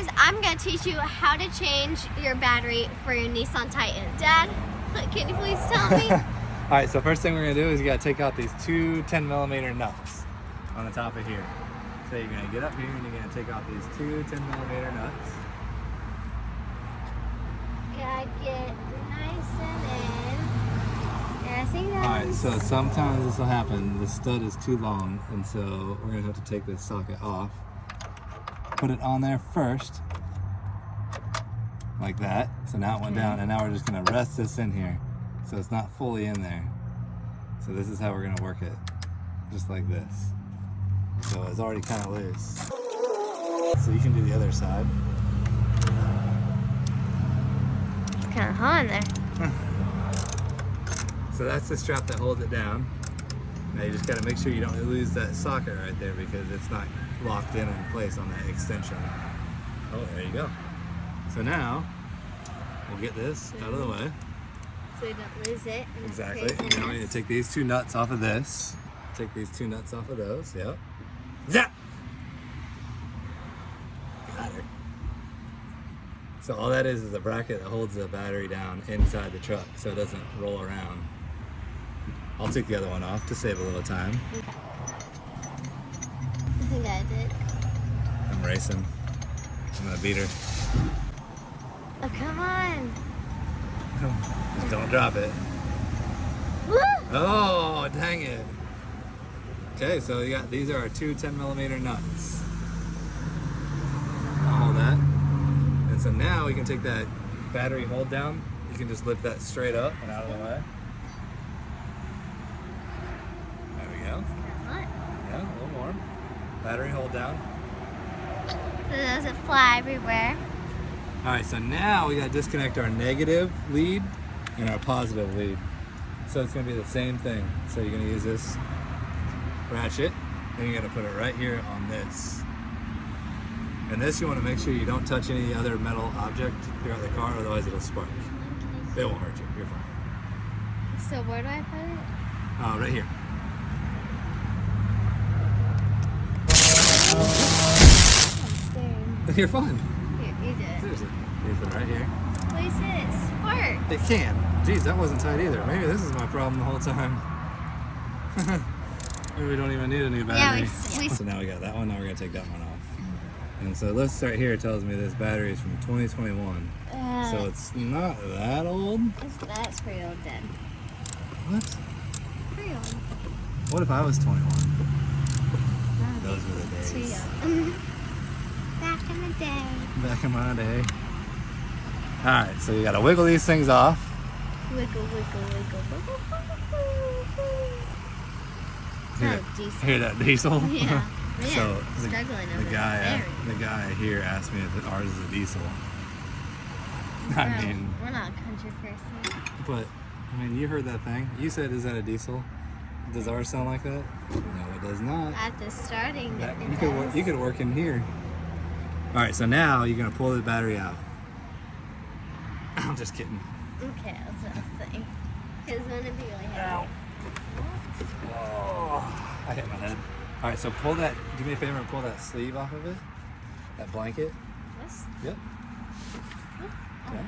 guys, I'm gonna teach you how to change your battery for your Nissan Titan. Dad, can you please tell me? All right, so first thing we're gonna do is you gotta take out these two 10mm nuts on the top of here. So you're gonna get up here and you're gonna take out these two 10mm nuts. Gotta get nice and in. Yeah, I think that. All right, so sometimes this will happen. The stud is too long, and so we're gonna have to take this socket off. Put it on there first, like that. So now it went down, and now we're just gonna rest this in here, so it's not fully in there. So this is how we're gonna work it, just like this. So it's already kind of loose. So you can do the other side. It's kind of hot in there. So that's the strap that holds it down. Now you just gotta make sure you don't lose that socket right there because it's not locked in place on that extension. Oh, there you go. So now, we'll get this out of the way. So we don't lose it. Exactly. And now we need to take these two nuts off of this. Take these two nuts off of those, yep. Zap! Got her. So all that is a bracket that holds the battery down inside the truck so it doesn't roll around. I'll take the other one off to save a little time. I think I did. I'm racing. I'm gonna beat her. Oh, come on. Just don't drop it. Woo! Oh, dang it. Okay, so you got, these are our two 10mm nuts. I'll hold that. And so now we can take that battery hold down. You can just lift that straight up and out of the way. There we go. Yeah, a little more. Battery hold down. So it doesn't fly everywhere. All right, so now we gotta disconnect our negative lead and our positive lead. So it's gonna be the same thing. So you're gonna use this ratchet, and you're gonna put it right here on this. And this, you wanna make sure you don't touch any other metal object throughout the car, otherwise it'll spark. It won't hurt you, you're fine. So where do I put it? Right here. I'm scared. You're fine. Here, you do it. Seriously. You put it right here. Please hit it. Spark. It can. Jeez, that wasn't tight either. Maybe this is my problem the whole time. Maybe we don't even need a new battery. Yeah, So now we got that one, now we're gonna take that one off. And so this right here tells me this battery is from 2021. So it's not that old. That's pretty old then. What? Pretty old. What if I was 21? That'd Those be were the days. too young. Back in the day. Back in my day. Alright, so you gotta wiggle these things off. Wiggle, wiggle, wiggle, wiggle, wiggle. Hear Oh, diesel. Hear that diesel? Yeah. Man, So struggling over the guy here asked me if ours is a diesel. I mean, we're not a country person. but I mean, you heard that thing. You said, "Is that a diesel?" Does ours sound like that? No, it does not. At the starting, That- it you could work. does. You could work in here. All right, so now you're gonna pull the battery out. I'm just kidding. Okay, that's what I think. Because it's gonna be really heavy. Ow. Oh, I hit my head. All right, so pull that. Do me a favor and pull that sleeve off of it. That blanket. This? Yep. Okay.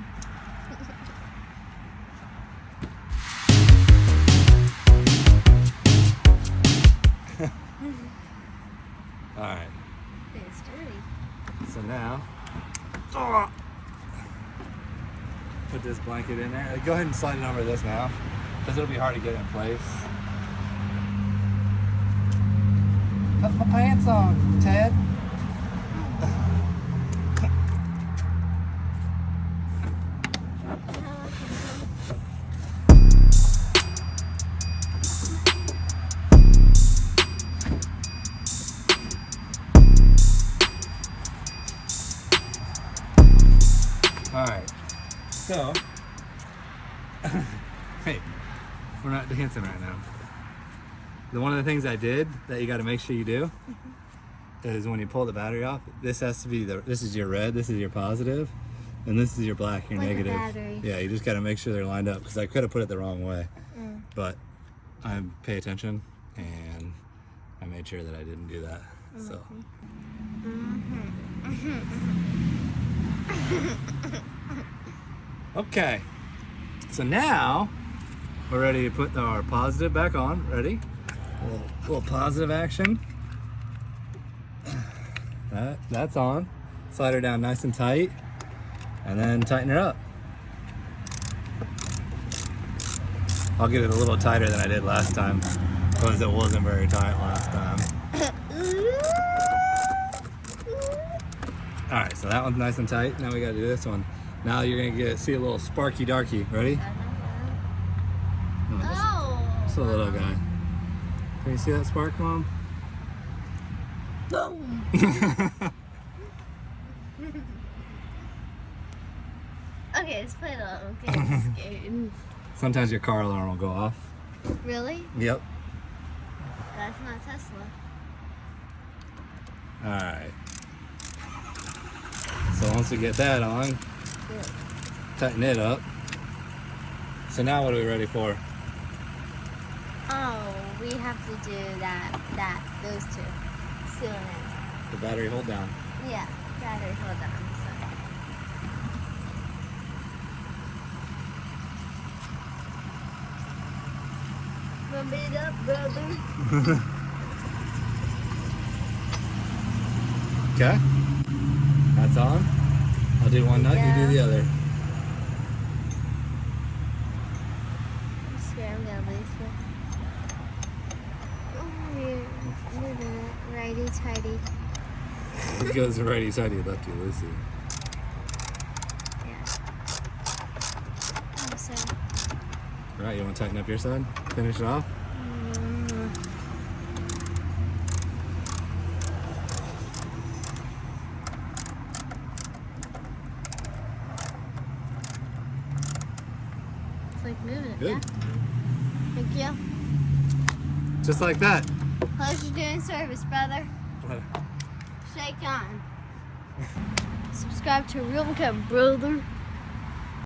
All right. It's dirty. So now, put this blanket in there. Go ahead and slide it over this now, because it'll be hard to get in place. Put my pants on, Ted. Alright, so, hey, we're not dancing right now. One of the things I did that you got to make sure you do is when you pull the battery off, this has to be this is your red, this is your positive, and this is your black, your Like a negative. battery. Yeah, you just got to make sure they're lined up because I could have put it the wrong way, but I pay attention and I made sure that I didn't do that. So. Okay. So now we're ready to put our positive back on. Ready? A little positive action. That's on. Slide her down nice and tight, and then tighten her up. I'll get it a little tighter than I did last time because it wasn't very tight last time. All right, so that one's nice and tight. Now we gotta do this one. Now you're gonna see a little sparky darky. Ready? Oh. Just a little guy. Can you see that spark, Mom? Boom. Okay, let's play the little game. Sometimes your car alarm will go off. Really? Yep. That's not Tesla. All right. So once we get that on, tighten it up. So now what are we ready for? Oh, we have to do those two. Soon. The battery hold down. Yeah, battery hold on. Bump it up, brother. Okay. That's on. I'll do one nut, you do the other. I'm scared I'm gonna lose this. Oh, you're moving it righty-tighty. It goes righty tighty, lefty loosey. Yeah. Oh, sorry. All right, you want to tighten up your side? Finish it off? It's like moving it. Good. Yeah. Thank you. Just like that. Pleasure doing service, brother. Shake on. Subscribe to Real Cat, brother.